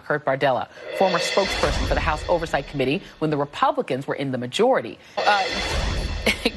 Kurt Bardella, former spokesperson for the House Oversight Committee when the Republicans were in the majority.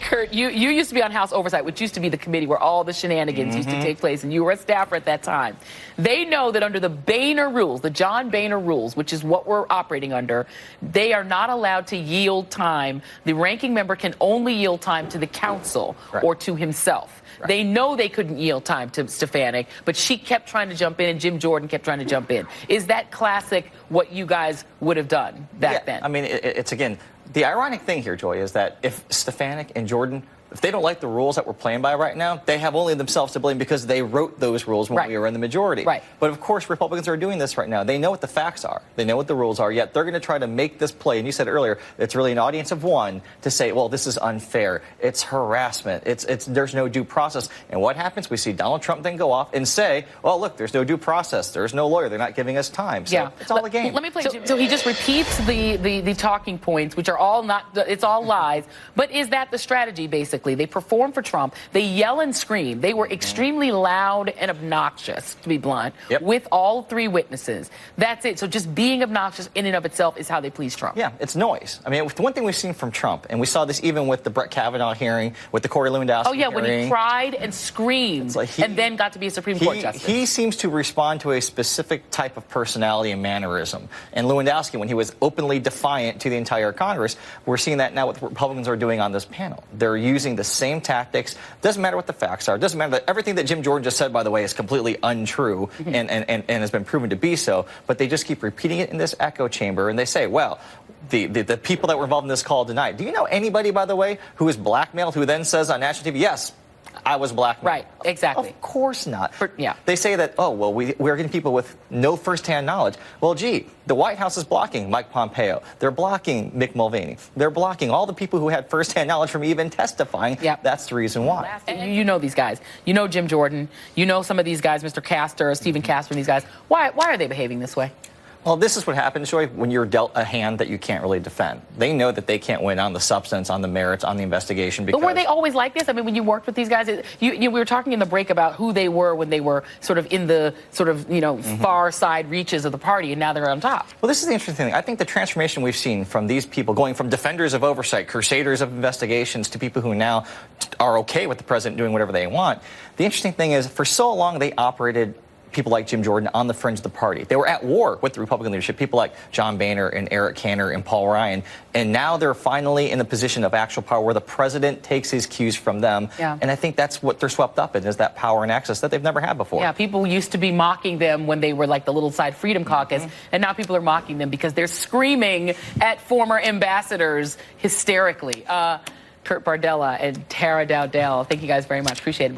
Kurt, you used to be on House Oversight, which used to be the committee where all the shenanigans used to take place, and you were a staffer at that time. They know that under the Boehner rules, the John Boehner rules, which is what we're operating under, they are not allowed to yield time. The ranking member can only yield time to the council or to himself. Right. They know they couldn't yield time to Stefanik, but she kept trying to jump in, and Jim Jordan kept trying to jump in. Is that classic what you guys would have done back then? I mean, it's again, the ironic thing here, Joy, is that if Stefanik and Jordan, if they don't like the rules that we're playing by right now, they have only themselves to blame because they wrote those rules when we were in the majority. Right. But of course, Republicans are doing this right now. They know what the facts are. They know what the rules are, yet they're going to try to make this play. And you said earlier, it's really an audience of one to say, well, this is unfair. It's harassment. There's no due process. And what happens? We see Donald Trump then go off and say, well, look, there's no due process. There's no lawyer. They're not giving us time. So it's all a game. Let me play. So he just repeats the talking points, which are all it's all lies. But is that the strategy, basically? They perform for Trump. They yell and scream. They were extremely loud and obnoxious, to be blunt, with all three witnesses. That's it. So just being obnoxious in and of itself is how they please Trump. Yeah, it's noise. I mean, one thing we've seen from Trump, and we saw this even with the Brett Kavanaugh hearing, with the Corey Lewandowski hearing. When he cried and screamed and then got to be a Supreme Court justice. He seems to respond to a specific type of personality and mannerism. And Lewandowski, when he was openly defiant to the entire Congress, we're seeing that now what the Republicans are doing on this panel. They're using the same tactics. Doesn't matter what the facts are. Doesn't matter that everything that Jim Jordan just said, by the way, is completely untrue and has been proven to be so. But they just keep repeating it in this echo chamber, and they say, well, the people that were involved in this call denied. Do you know anybody, by the way, who was blackmailed, who then says on national TV, yes, I was blackmailed? Right, exactly. Of course not. They say that, oh, well, we're getting people with no firsthand knowledge. Well, gee, the White House is blocking Mike Pompeo. They're blocking Mick Mulvaney. They're blocking all the people who had firsthand knowledge from even testifying. That's the reason why. You know these guys. You know Jim Jordan. You know some of these guys, Mr. Castor, Stephen Castor, and these guys. Why are they behaving this way? Well, this is what happens, Joy, when you're dealt a hand that you can't really defend. They know that they can't win on the substance, on the merits, on the investigation. But were they always like this? I mean, when you worked with these guys, we were talking in the break about who they were when they were sort of in the far side reaches of the party, and now they're on top. Well, this is the interesting thing. I think the transformation we've seen from these people, going from defenders of oversight, crusaders of investigations, to people who now are okay with the president doing whatever they want. The interesting thing is, for so long, they operated people like Jim Jordan on the fringe of the party. They were at war with the Republican leadership, people like John Boehner and Eric Cantor and Paul Ryan. And now they're finally in the position of actual power where the president takes his cues from them. And I think that's what they're swept up in, is that power and access that they've never had before. Yeah, people used to be mocking them when they were like the Little Side Freedom Caucus, and now people are mocking them because they're screaming at former ambassadors hysterically. Kurt Bardella and Tara Dowdell, thank you guys very much. Appreciate it.